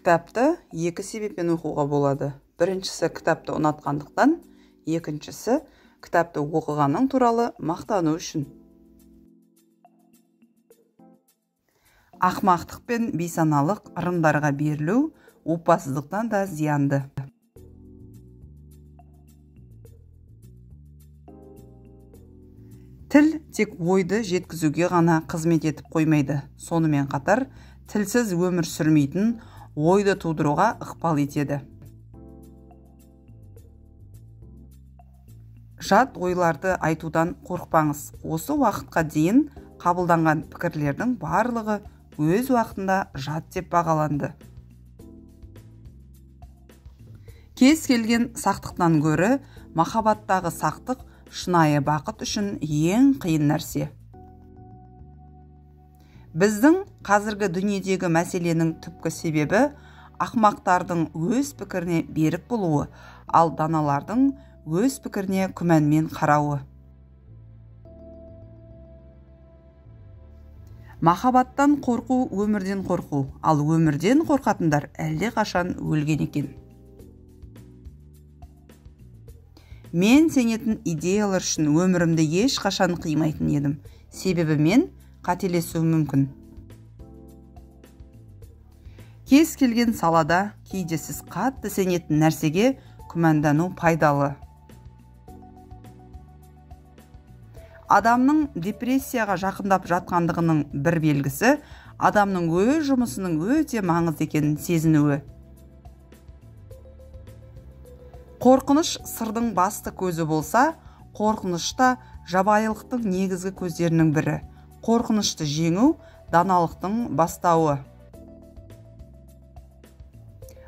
Кітапты екі себеппен оқуға болады. Біріншісі кітапты ұнатқандықтан, екіншісі кітапты оқығаның туралы мақтану үшін. Ақмақтық пен бейсаналық ырымдарға берілу опасыздықтан да зиянды. Тіл тек ойды жеткізуге ғана қызмет етіп қоймайды. Сонымен қатар, тілсіз өмір сүрмейтін ойды тудыруға ықпал етеді. Жат ойларды айтудан қорықпаңыз. Осы уақытқа дейін қабылданған пікірлердің барлығы өз уақытында жат деп бағаланды. Кез келген сақтықтан гөрі махаббаттағы сақтық шынайы бақыт үшін ең қиын нәрсе. Біздің қазіргі дүниедегі мәселенің түпкі себебі ақмақтардың өз пікіріне берік болуы, ал даналардың өз пікіріне күмәнмен қарауы. Махаббаттан қорқу өмірден қорқу, ал өмірден қорқатындар әлде қашан өлген екен. Мен сенетін идеялар үшін өмірімді еш қашан қимайтын едім. Себебі мен қателесуім мүмкін. Кез келген салада кейде сіз қатты сенетін нәрсеге күмәндану пайдалы. Адамның депрессияға жақындап жатқандығының бір белгісі адамның өз жұмысының өте маңызды екенін сезінуі. Қорқыныш сырдың басты көзі болса, қорқыныш та жабайылықтың негізгі көздерінің бірі. Қорқынышты жеңу даналықтың бастауы.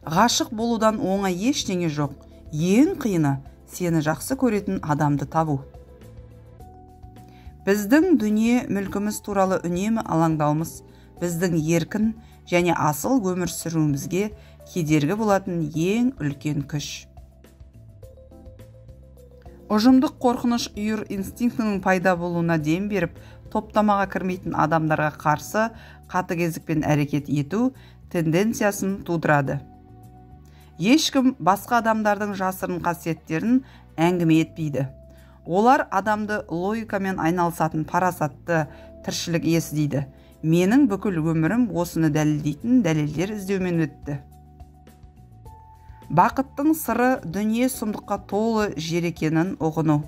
Ғашық болудан оңай ештеңе жоқ. Ең қиыны сені жақсы көретін адамды табу. Біздің дүние мүлкіміз туралы үнемі алаңдаумыз біздің еркін және асыл өмір сүруімізге кедергі болатын ең үлкен күш. Ұжымдық қорқыныш үйір инстинктінің пайда болуына дем беріп, топтамаға кірмейтін адамдарға қарсы қатыгездікпен әрекет ету тенденциясын тудырады. Ешкім басқа адамдардың жасырын қасиеттерін әңгіме етпейді. Олар адамды логикамен айналысатын парасатты тіршілік иесі дейді. Менің бүкіл өмірім осыны дәлелдейтін дәлелдер іздеумен өтті. Бақыттың сыры дүние сұмдыққа толы жер екенін ұғыну.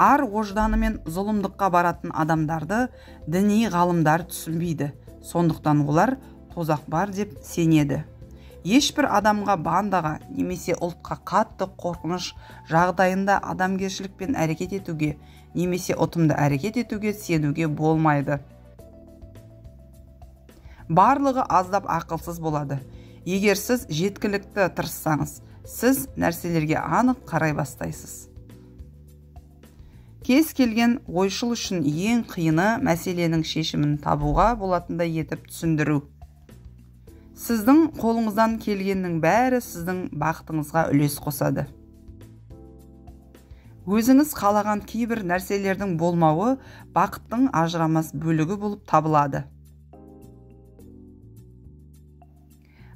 Ар ожданымен зұлымдыққа баратын адамдарды діни ғалымдар түсінбейді. Сондықтан олар тозақ бар деп сенеді. Ешбір адамға, бандаға немесе ұлтқа қатты қорқыныш жағдайында адамгершілікпен әрекет етуге немесе ұтымды әрекет етуге сенуге болмайды. Барлығы аздап ақылсыз болады. Егер сіз жеткілікті тырыссаңыз, сіз нәрселерге анық қарай бастайсыз. Кез келген ойшыл үшін ең қиыны мәселенің шешімін табуға болатындай етіп түсіндіру. Сіздің қолыңыздан келгеннің бәрі сіздің бақытыңызға үлес қосады. Өзіңіз қалаған кейбір нәрселердің болмауы бақыттың ажырамас бөлігі болып табылады.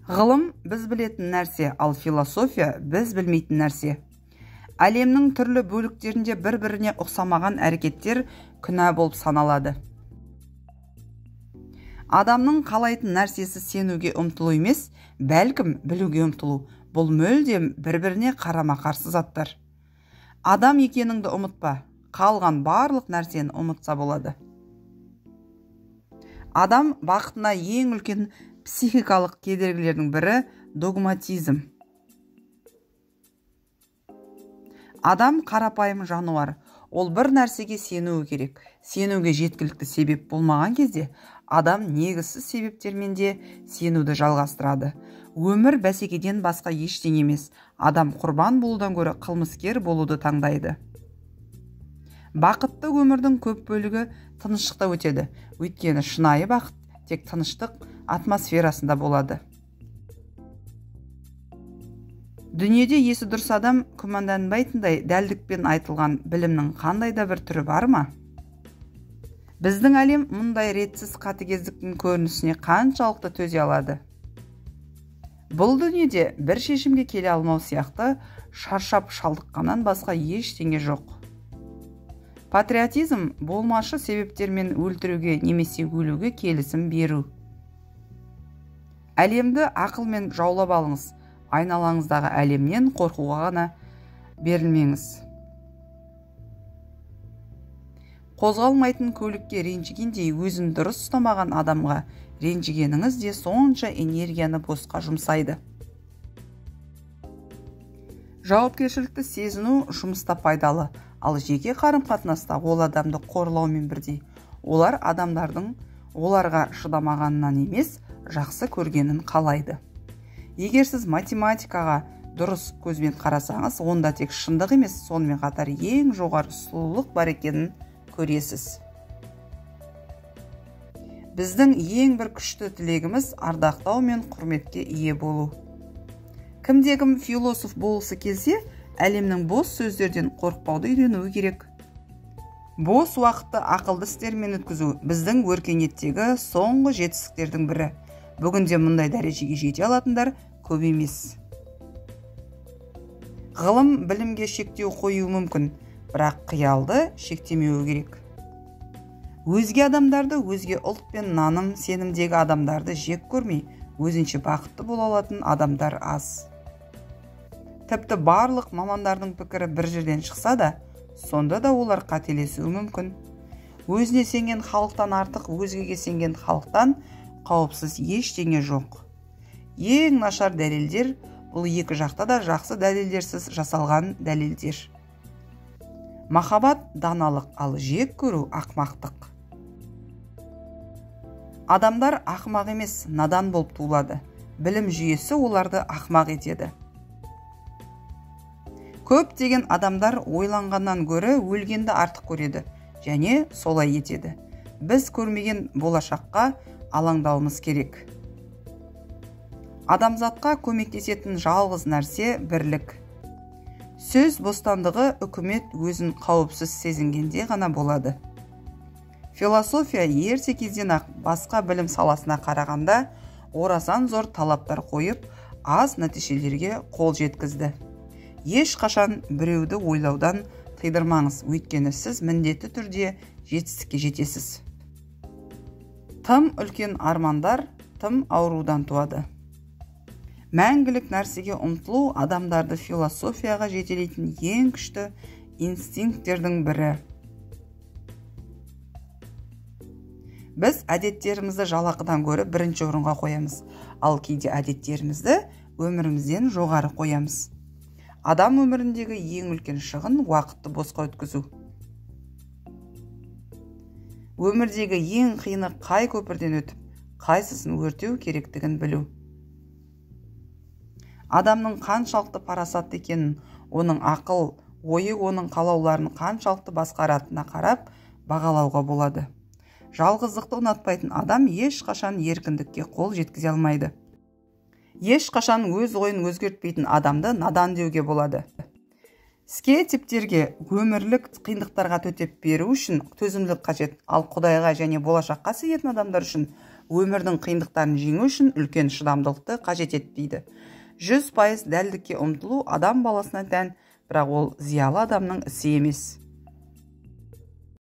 Ғылым біз білетін нәрсе, ал философия біз білмейтін нәрсе. Әлемнің түрлі бөліктерінде бір-біріне ұқсамаған әрекеттер күнә болып саналады. Адамның қалайтын нәрсесі сенуге ұмтылу емес, бәлкім білуге ұмтылу. Бұл мүлдем бір-біріне қарама-қарсы заттар. Адам екеніңді ұмытпа, қалған барлық нәрсені ұмытса болады. Адам бақытына ең үлкен психикалық кедергілердің бірі догматизм. Адам қарапайым жануар. Ол бір нәрсеге сенуі керек. Сенуге жеткілікті себеп болмаған кезде, адам негізсіз себептермен де сенуді жалғастырады. Өмір бәсекеден басқа ештеңе емес. Адам құрбан болудан гөрі қылмыскер болуды таңдайды. Бақытты өмірдің көп бөлігі тыныштықта өтеді. Өйткені шынайы бақыт тек тыныштық атмосферасында болады. Дүниеде есі дұрыс адам күмәнданбайтындай дәлдікпен айтылған білімнің қандай да бір түрі бар ма? Біздің әлем мұндай ретсіз қатыгездіктің көрінісіне қаншалықты төзе алады? Бұл дүниеде бір шешімге келе алмау сияқты шаршап шалдыққаннан басқа ештеңе жоқ. Патриотизм болмашы себептермен өлтіруге немесе өлуге келісім беру. Әлемді ақылмен жаулап алыңыз, айналаңыздағы әлемнен қорқуға ғана берілмеңіз. Қозғалмайтын көлікке ренжігендей өзін дұрыс ұстамаған адамға ренжігеніңіз де сонша энергияны босқа жұмсайды. Жауапкершілікті сезіну жұмыста пайдалы, ал жеке қарым-қатынаста ол адамды қорлаумен бірдей. Олар адамдардың оларға шыдамағанынан емес, жақсы көргенін қалайды. Егер сіз математикаға дұрыс көзбен қарасаңыз, онда тек шындық емес, сонымен қатар ең жоғары сұлулық бар екенін көресіз. Біздің ең бір күшті тілегіміз ардақтау мен құрметке ие болу. Кімде-кім философ болғысы келсе, әлемнің бос сөздерден қорықпауды үйренуі керек. Бос уақытты ақылды істермен өткізу біздің өркениеттегі соңғы жетістіктердің бірі. Бүгінде мұндай дәрежеге жете алатындар көп емес. Ғылым білімге шектеу қою мүмкін, бірақ қиялды шектемеуі керек. Өзге адамдарды, өзге ұлт пен наным сенімдегі адамдарды жек көрмей, өзінше бақытты бола алатын адамдар аз. Тіпті барлық мамандардың пікірі бір жерден шықса да, сонда да олар қателесуі мүмкін. Өзіне сенген халықтан артық, өзгеге сенген халықтан қауіпсіз ештеңе жоқ. Ең нашар дәлелдер бұл екі жақта да жақсы дәлелдерсіз жасалған дәлелдер. Махаббат даналық, ал жек көру ақмақтық. Адамдар ақымақ емес, надан болып туылады. Білім жүйесі оларды ақымақ етеді. Көп деген адамдар ойланғаннан гөрі өлгенді артық көреді, және солай етеді. Біз көрмеген болашаққа алаңдауымыз керек. Адамзатқа көмектесетін жалғыз нәрсе бірлік. Сөз бостандығы үкімет өзін қауіпсіз сезінгенде ғана болады. Философия ерте кезден-ақ басқа білім саласына қарағанда орасан зор талаптар қойып, аз нәтижелерге қол жеткізді. Ешқашан біреуді ойлаудан тыйдырмаңыз, өйткені сіз міндетті түрде жетістікке жетесіз. Тым үлкен армандар тым аурудан туады. Мәңгілік нәрсеге ұмтылу адамдарды философияға жетелейтін ең күшті инстинкттердің бірі. Біз әдеттерімізді жалақыдан гөрі бірінші орынға қоямыз, ал кейде әдеттерімізді өмірімізден жоғары қоямыз. Адам өміріндегі ең үлкен шығын уақытты босқа өткізу. Өмірдегі ең қиыны қай көпірден өтіп, қайсысын өртеу керектігін білу. Адамның қаншалықты парасатты екенін, оның ақыл, ойы оның қалауларын қаншалықты басқаратына қарап бағалауға болады. Жалғыздықты ұнатпайтын адам ешқашан еркіндікке қол жеткізе алмайды. Ешқашан өз ойын өзгертпейтін адамды надан деуге болады. Скептиктерге өмірлік қиындықтарға төтеп беру үшін төзімділік қажет, ал Құдайға және болашаққа сенетін адамдар үшін өмірдің қиындықтарын жеңу үшін үлкен шыдамдылықты қажет етпейді. 100% дәлдікке ұмтылу адам баласына тән, бірақ ол зиялы адамның ісі емес.